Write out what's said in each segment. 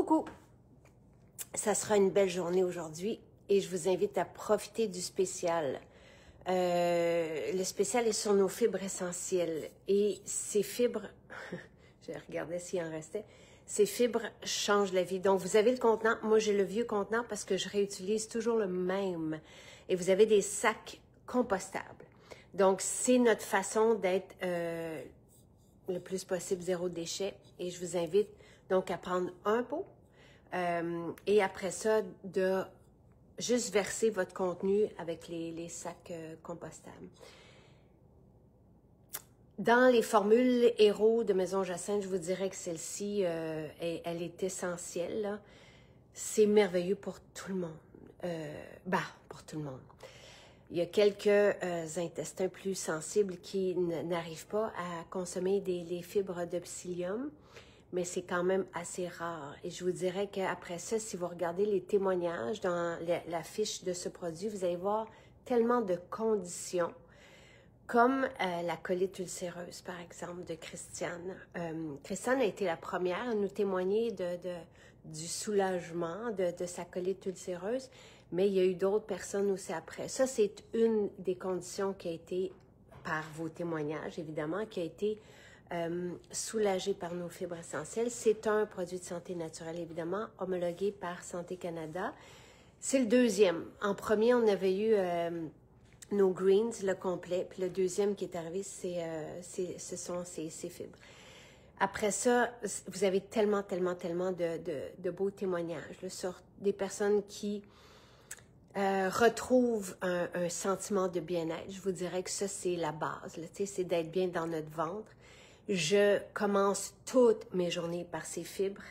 Coucou! Ça sera une belle journée aujourd'hui et je vous invite à profiter du spécial. Le spécial est sur nos fibres essentielles et ces fibres, je regardais s'il en restait, ces fibres changent la vie. Donc, vous avez le contenant. Moi, j'ai le vieux contenant parce que je réutilise toujours le même. Et vous avez des sacs compostables. Donc, c'est notre façon d'être le plus possible zéro déchet. Et je vous invite donc à prendre un pot et après ça, de juste verser votre contenu avec les sacs compostables. Dans les formules héros de Maison Jacinthe, je vous dirais que celle-ci, elle est essentielle. C'est merveilleux pour tout le monde. Pour tout le monde. Il y a quelques intestins plus sensibles qui n'arrivent pas à consommer les fibres de psyllium, mais c'est quand même assez rare. Et je vous dirais qu'après ça, si vous regardez les témoignages dans la fiche de ce produit, vous allez voir tellement de conditions, comme la colite ulcéreuse, par exemple, de Christiane. Christiane a été la première à nous témoigner du soulagement de sa colite ulcéreuse, mais il y a eu d'autres personnes aussi après. Ça, c'est une des conditions qui a été, par vos témoignages, évidemment, qui a été soulagée par nos fibres essentielles. C'est un produit de santé naturelle, évidemment, homologué par Santé Canada. C'est le deuxième. En premier, on avait eu nos greens, le complet, puis le deuxième qui est arrivé, ce sont ces fibres. Après ça, vous avez tellement de beaux témoignages là, sur des personnes qui retrouvent un sentiment de bien-être. Je vous dirais que ça, c'est la base, c'est d'être bien dans notre ventre. Je commence toutes mes journées par ces fibres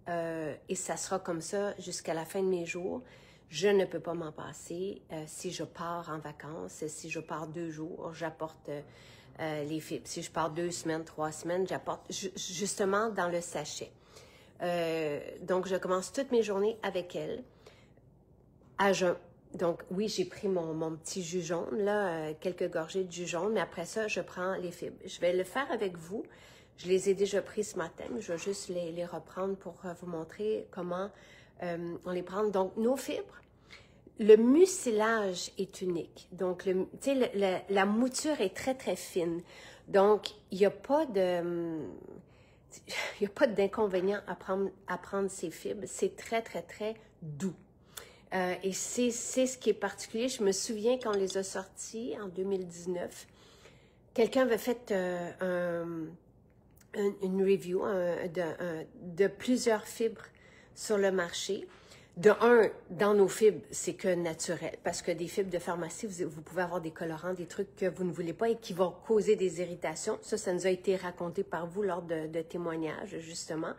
et ça sera comme ça jusqu'à la fin de mes jours. Je ne peux pas m'en passer. Si je pars en vacances, si je pars 2 jours, j'apporte les fibres. Si je pars 2 semaines, 3 semaines, j'apporte justement dans le sachet. Donc, je commence toutes mes journées avec elles à jeun. Donc, oui, j'ai pris mon petit jus jaune, là, quelques gorgées de jus jaune, mais après ça, je prends les fibres. Je vais le faire avec vous. Je les ai déjà pris ce matin, mais je vais juste les reprendre pour vous montrer comment on les prend. Donc, nos fibres, le mucilage est unique. Donc, la mouture est très fine. Donc, il n'y a pas d'inconvénient à prendre ces fibres. C'est très doux. Et c'est ce qui est particulier. Je me souviens quand on les a sortis en 2019, quelqu'un avait fait une review de plusieurs fibres sur le marché. Dans nos fibres, c'est que naturel, parce que des fibres de pharmacie, vous pouvez avoir des colorants, des trucs que vous ne voulez pas et qui vont causer des irritations. Ça nous a été raconté par vous lors de témoignages, justement.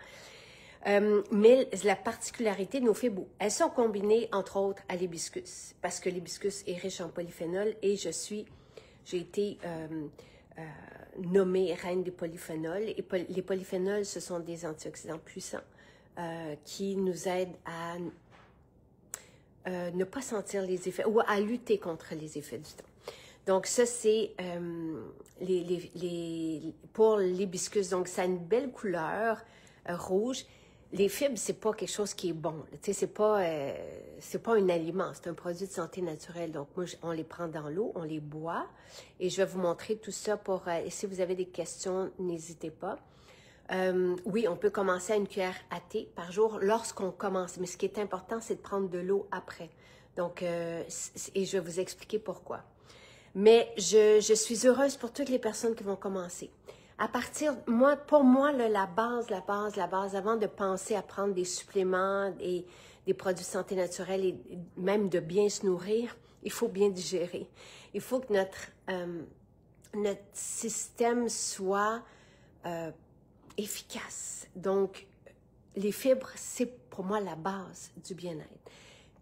Mais la particularité de nos fibres, elles sont combinées, entre autres, à l'hibiscus, parce que l'hibiscus est riche en polyphénol et j'ai été nommée reine des polyphénols. Et les polyphénols, ce sont des antioxydants puissants qui nous aident à ne pas sentir les effets ou à lutter contre les effets du temps. Donc, ça, c'est pour l'hibiscus. Donc, ça a une belle couleur rouge. Les fibres, c'est pas quelque chose qui est bon. Tu sais, c'est pas un aliment, c'est un produit de santé naturelle. Donc, moi, on les prend dans l'eau, on les boit. Et je vais vous montrer tout ça pour... et si vous avez des questions, n'hésitez pas. Oui, on peut commencer à une cuillère à thé par jour lorsqu'on commence. Mais ce qui est important, c'est de prendre de l'eau après. Donc, et je vais vous expliquer pourquoi. Mais je suis heureuse pour toutes les personnes qui vont commencer. Pour moi, la base, avant de penser à prendre des suppléments et des produits de santé naturelle et même de bien se nourrir, il faut bien digérer. Il faut que notre système soit efficace. Donc, les fibres, c'est pour moi la base du bien-être.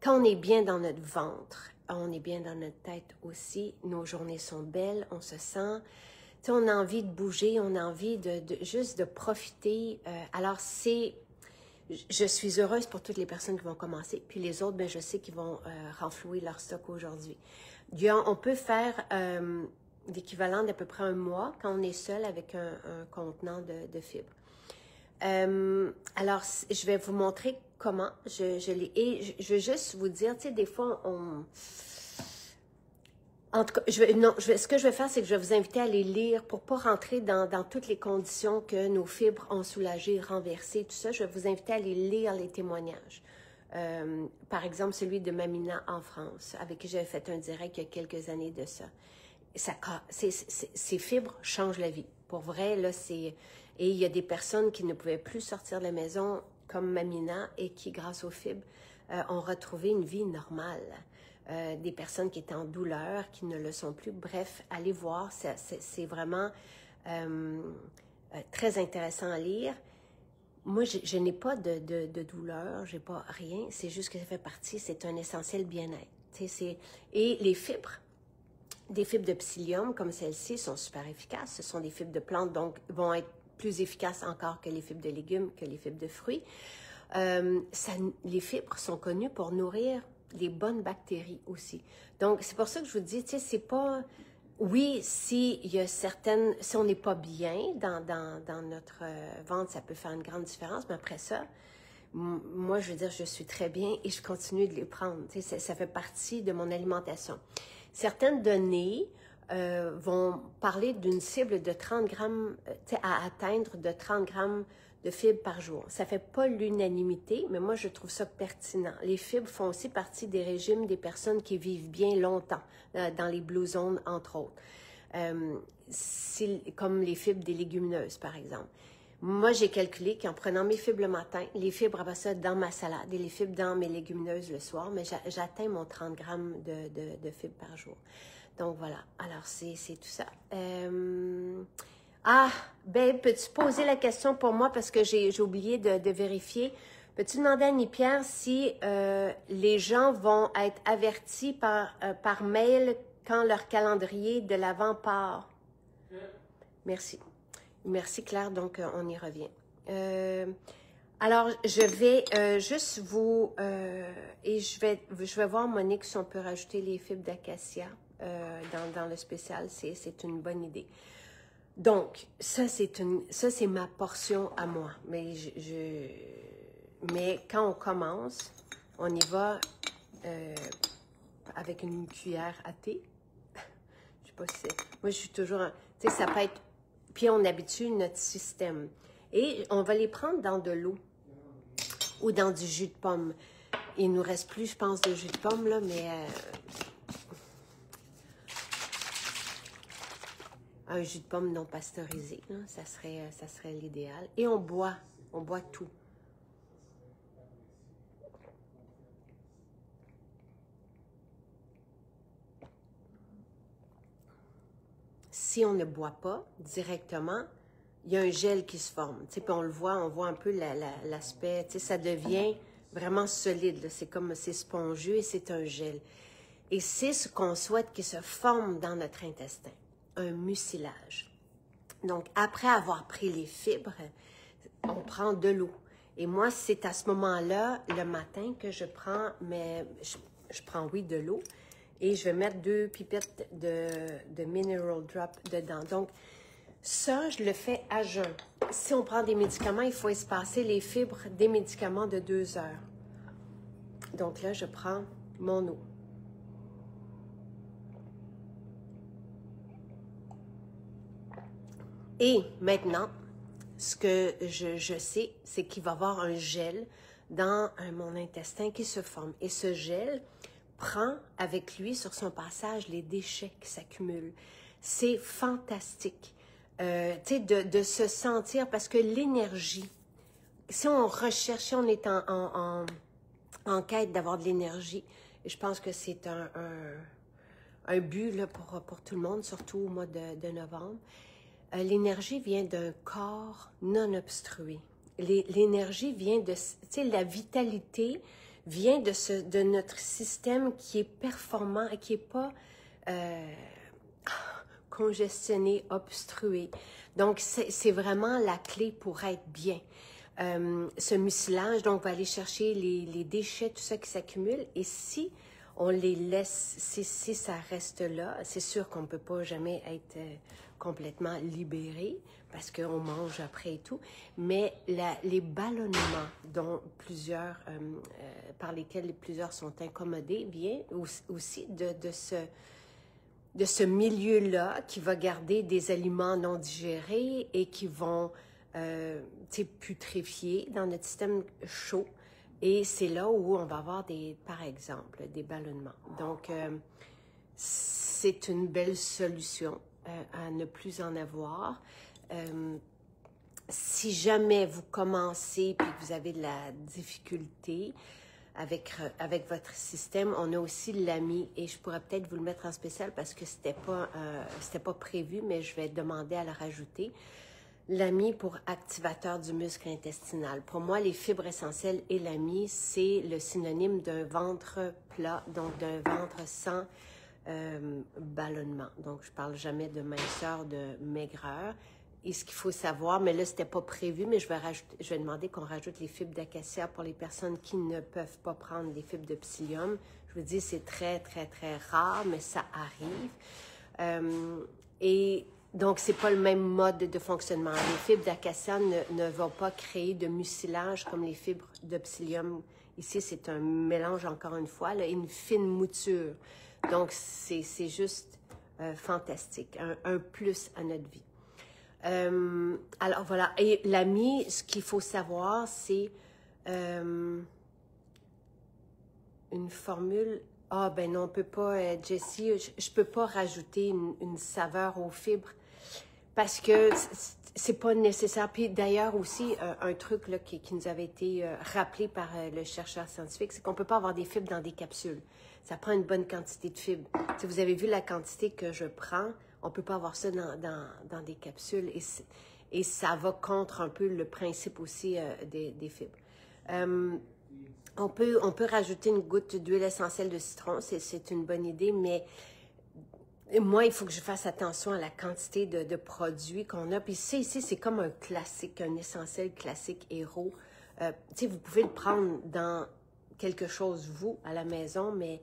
Quand on est bien dans notre ventre, on est bien dans notre tête aussi, nos journées sont belles, on se sent... On a envie de bouger, on a envie juste de profiter. Alors, je suis heureuse pour toutes les personnes qui vont commencer. Puis les autres, je sais qu'ils vont renflouer leur stock aujourd'hui. On peut faire l'équivalent d'à peu près 1 mois quand on est seul avec un contenant de fibres. Alors, je vais vous montrer comment je l'ai. Et je veux juste vous dire, tu sais, des fois, en tout cas, ce que je vais faire, c'est que je vais vous inviter à les lire pour ne pas rentrer dans toutes les conditions que nos fibres ont soulagées, renversées, tout ça. Je vais vous inviter à aller lire les témoignages. Par exemple, celui de Mamina en France, avec qui j'avais fait un direct il y a quelques années de ça. Ces fibres changent la vie. Pour vrai, là, c'est... Et il y a des personnes qui ne pouvaient plus sortir de la maison, comme Mamina, et qui, grâce aux fibres, ont retrouvé une vie normale. Des personnes qui étaient en douleur, qui ne le sont plus. Bref, allez voir, c'est vraiment très intéressant à lire. Moi, je n'ai pas de douleur, je n'ai pas rien, c'est juste que ça fait partie, c'est un essentiel bien-être. Et les fibres, des fibres de psyllium comme celle-ci sont super efficaces. Ce sont des fibres de plantes, donc vont être plus efficaces encore que les fibres de légumes, que les fibres de fruits. Les fibres sont connues pour nourrir les bonnes bactéries aussi. Donc, c'est pour ça que je vous dis, tu sais, c'est pas... Oui, si on n'est pas bien dans notre ventre, ça peut faire une grande différence, mais après ça, moi, je veux dire, je suis très bien et je continue de les prendre. Tu sais, ça fait partie de mon alimentation. Certaines données vont parler d'une cible de 30 grammes, à atteindre de 30 grammes de fibres par jour. Ça ne fait pas l'unanimité, mais moi, je trouve ça pertinent. Les fibres font aussi partie des régimes des personnes qui vivent bien longtemps, dans les blue zones, entre autres. Comme les fibres des légumineuses, par exemple. Moi, j'ai calculé qu'en prenant mes fibres le matin, les fibres après ça dans ma salade et les fibres dans mes légumineuses le soir, mais j'atteins mon 30 grammes de fibres par jour. Donc, voilà. Alors, c'est tout ça. Babe, peux-tu poser la question pour moi parce que j'ai oublié de vérifier. Peux-tu demander à Annie-Pierre si les gens vont être avertis par mail quand leur calendrier de l'Avent part? Merci. Merci, Claire. Donc, on y revient. Alors, je vais juste vous... et je vais voir, Monique, si on peut rajouter les fibres d'acacia dans le spécial. C'est une bonne idée. Donc, ça, c'est ma portion à moi. Mais, mais quand on commence, on y va avec une cuillère à thé. Je sais pas si c'est... Moi, je suis toujours... Tu sais, ça peut être... Puis, on habitue notre système. Et on va les prendre dans de l'eau ou dans du jus de pomme. Il nous reste plus, je pense, de jus de pomme, là, mais... un jus de pomme non pasteurisé, là, ça serait l'idéal. Et on boit tout. Si on ne boit pas directement, il y a un gel qui se forme. Tu sais, puis on voit un peu l'aspect, tu sais, ça devient vraiment solide. C'est comme, c'est spongieux et c'est un gel. Et c'est ce qu'on souhaite qui se forme dans notre intestin, un mucilage. Donc, après avoir pris les fibres, on prend de l'eau. Et moi, c'est à ce moment-là, le matin, que je prends, je prends, oui, de l'eau. Et je vais mettre 2 pipettes de Mineral Drop dedans. Donc, ça, je le fais à jeun. Si on prend des médicaments, il faut espacer les fibres des médicaments de 2 heures. Donc là, je prends mon eau. Et maintenant, ce que je sais, c'est qu'il va y avoir un gel dans mon intestin qui se forme. Et ce gel prend avec lui sur son passage les déchets qui s'accumulent. C'est fantastique. Tu sais, de se sentir, parce que l'énergie, si on recherche, si on est en quête d'avoir de l'énergie, et je pense que c'est un but là, pour tout le monde, surtout au mois de novembre, l'énergie vient d'un corps non obstrué. L'énergie vient de, tu sais, la vitalité vient de notre système qui est performant et qui n'est pas congestionné, obstrué. Donc, c'est vraiment la clé pour être bien. Ce mucilage, donc, va aller chercher les déchets, tout ça qui s'accumule. Et si on les laisse, si ça reste là, c'est sûr qu'on ne peut pas jamais être complètement libéré parce qu'on mange après et tout, mais les ballonnements par lesquels plusieurs sont incommodés viennent aussi de ce milieu-là qui va garder des aliments non digérés et qui vont putréfier dans notre système chaud. Et c'est là où on va avoir, par exemple, des ballonnements. Donc, c'est une belle solution à ne plus en avoir. Si jamais vous commencez et que vous avez de la difficulté avec votre système, on a aussi l'AMI et je pourrais peut-être vous le mettre en spécial parce que c'était pas prévu, mais je vais demander à le rajouter. L'AMI pour activateur du muscle intestinal. Pour moi, les fibres essentielles et l'AMI, c'est le synonyme d'un ventre plat, donc d'un ventre sans ballonnement. Donc, je parle jamais de minceur, de maigreur. Et ce qu'il faut savoir, mais là, c'était pas prévu, mais je vais demander qu'on rajoute les fibres d'acacia pour les personnes qui ne peuvent pas prendre des fibres de psyllium. Je vous dis, c'est très, très, très rare, mais ça arrive. Et donc, c'est pas le même mode de fonctionnement. Les fibres d'acacia ne vont pas créer de mucilage comme les fibres de psyllium. Ici, c'est un mélange, encore une fois, là, une fine mouture. Donc, c'est juste fantastique, un plus à notre vie. Alors, voilà. Et l'AMI, ce qu'il faut savoir, c'est une formule. Ah, ben non, on peut pas, Jessie, je peux pas rajouter une saveur aux fibres parce que c'est pas nécessaire. Puis d'ailleurs aussi, un truc là, qui nous avait été rappelé par le chercheur scientifique, c'est qu'on peut pas avoir des fibres dans des capsules. Ça prend une bonne quantité de fibres. Si vous avez vu la quantité que je prends, on peut pas avoir ça dans des capsules et ça va contre un peu le principe aussi des fibres. On peut rajouter une goutte d'huile essentielle de citron, c'est une bonne idée, mais moi, il faut que je fasse attention à la quantité de produits qu'on a. Puis ici, c'est comme un classique, un essentiel classique héros. Vous pouvez le prendre dans quelque chose, vous, à la maison, mais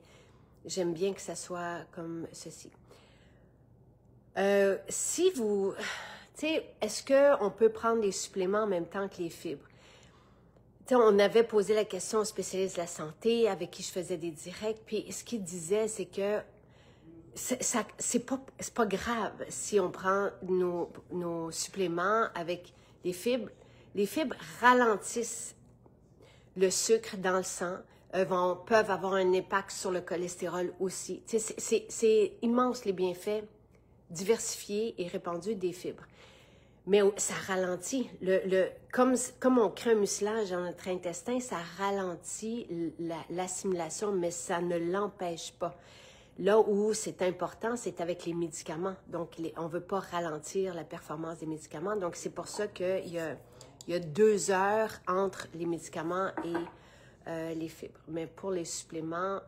j'aime bien que ça soit comme ceci. Si vous... est-ce qu'on peut prendre des suppléments en même temps que les fibres? On avait posé la question aux spécialistes de la santé avec qui je faisais des directs, puis ce qu'ils disaient, c'est que c'est pas grave si on prend nos suppléments avec les fibres. Les fibres ralentissent le sucre dans le sang, peuvent avoir un impact sur le cholestérol aussi. C'est immense les bienfaits diversifiés et répandus des fibres. Mais ça ralentit. Comme on crée un mucilage dans notre intestin, ça ralentit l'assimilation, mais ça ne l'empêche pas. Là où c'est important, c'est avec les médicaments. Donc, on ne veut pas ralentir la performance des médicaments. Donc, c'est pour ça qu'il y a 2 heures entre les médicaments et les fibres. Mais pour les suppléments,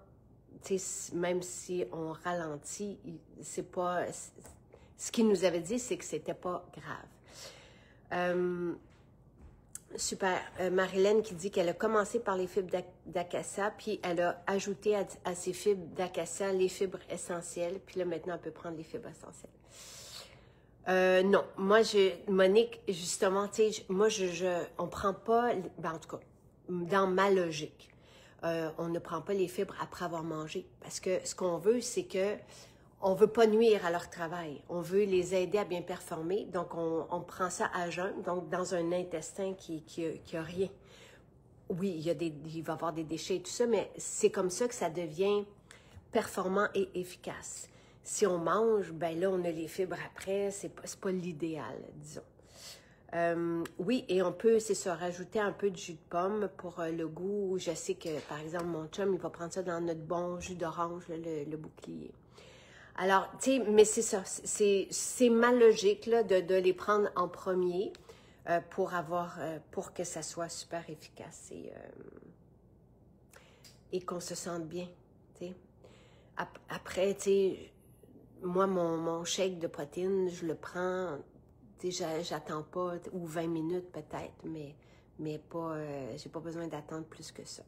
même si on ralentit, c'est pas... Ce qu'il nous avait dit, c'est que c'était pas grave. Super. Marilyn qui dit qu'elle a commencé par les fibres d'acacia, puis elle a ajouté à ses fibres d'acacia les fibres essentielles, puis là, maintenant, elle peut prendre les fibres essentielles. Non. Moi, Monique, justement, tu sais, moi, on prend pas, ben, en tout cas, dans ma logique, on ne prend pas les fibres après avoir mangé, parce que ce qu'on veut, c'est que on ne veut pas nuire à leur travail. On veut les aider à bien performer. Donc, on prend ça à jeun, donc dans un intestin qui a rien. Oui, il va y avoir des déchets et tout ça, mais c'est comme ça que ça devient performant et efficace. Si on mange, ben là, on a les fibres après. C'est pas l'idéal, disons. Oui, et on peut, c'est ça, rajouter un peu de jus de pomme pour le goût. Je sais que, par exemple, mon chum, il va prendre ça dans notre bon jus d'orange, le bouclier. Alors, tu sais, mais c'est ça, c'est ma logique là, de les prendre en premier pour que ça soit super efficace et qu'on se sente bien, tu sais. Après, tu sais, moi, mon shake de protéines, je le prends, tu sais, j'attends pas, ou 20 minutes peut-être, mais pas, j'ai pas besoin d'attendre plus que ça.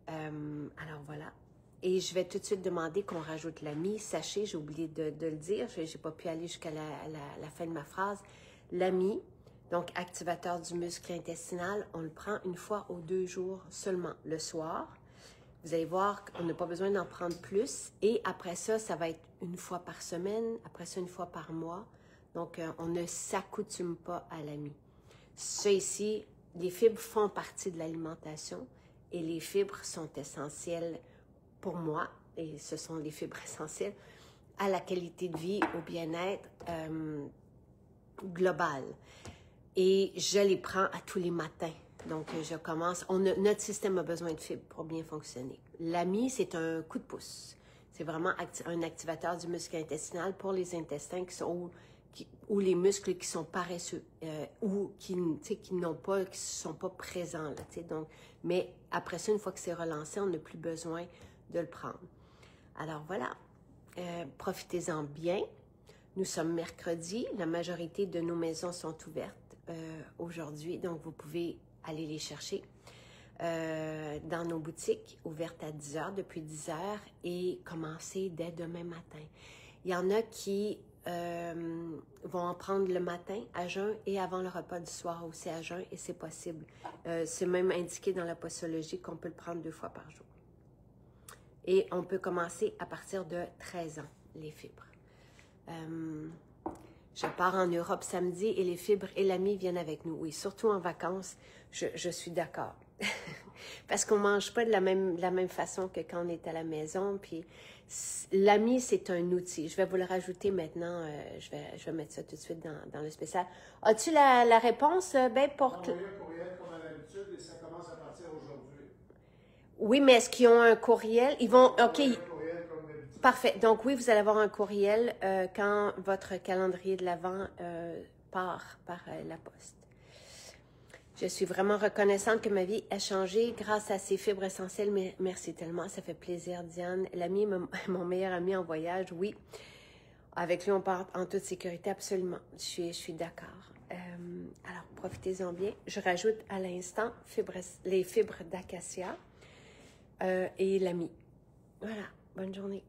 Alors, voilà. Et je vais tout de suite demander qu'on rajoute l'ami. Sachez, j'ai oublié de le dire, je n'ai pas pu aller jusqu'à la fin de ma phrase. L'ami, donc activateur du muscle intestinal, on le prend une fois aux 2 jours seulement, le soir. Vous allez voir qu'on n'a pas besoin d'en prendre plus. Et après ça, ça va être une fois par semaine, après ça, une fois par mois. Donc, on ne s'accoutume pas à l'ami. Ça ici, les fibres font partie de l'alimentation et les fibres sont essentielles pour moi, et ce sont les fibres essentielles, à la qualité de vie, au bien-être global. Et je les prends à tous les matins. Donc, je commence. Notre système a besoin de fibres pour bien fonctionner. L'ami, c'est un coup de pouce. C'est vraiment un activateur du muscle intestinal pour les intestins qui sont ou les muscles qui sont paresseux ou qui n'ont pas, qui sont pas présents. Là, donc, mais après ça, une fois que c'est relancé, on n'a plus besoin de le prendre. Alors voilà, profitez-en bien. Nous sommes mercredi, la majorité de nos maisons sont ouvertes aujourd'hui, donc vous pouvez aller les chercher dans nos boutiques ouvertes à 10 h, depuis 10 h et commencer dès demain matin. Il y en a qui vont en prendre le matin à jeun et avant le repas du soir aussi à jeun et c'est possible. C'est même indiqué dans la posologie qu'on peut le prendre 2 fois par jour. Et on peut commencer à partir de 13 ans, les fibres. Je pars en Europe samedi et les fibres et l'ami viennent avec nous. Oui, surtout en vacances, je suis d'accord. Parce qu'on ne mange pas de la même façon que quand on est à la maison. Puis l'ami, c'est un outil. Je vais vous le rajouter maintenant. Je vais mettre ça tout de suite dans le spécial. As-tu la réponse, Ben, pour... Envoyer un courriel comme à l'habitude et ça commence à partir aujourd'hui. Oui, mais est-ce qu'ils ont un courriel? Ils vont... OK. Un courriel comme d'habitude. Parfait. Donc oui, vous allez avoir un courriel quand votre calendrier de l'Avent part par la poste. Je suis vraiment reconnaissante que ma vie a changé grâce à ces fibres essentielles. Mais merci tellement, ça fait plaisir, Diane. L'ami, mon meilleur ami en voyage, oui. Avec lui, on part en toute sécurité, absolument. Je suis d'accord. Alors, profitez-en bien. Je rajoute à l'instant les fibres d'acacia et l'ami. Voilà, bonne journée.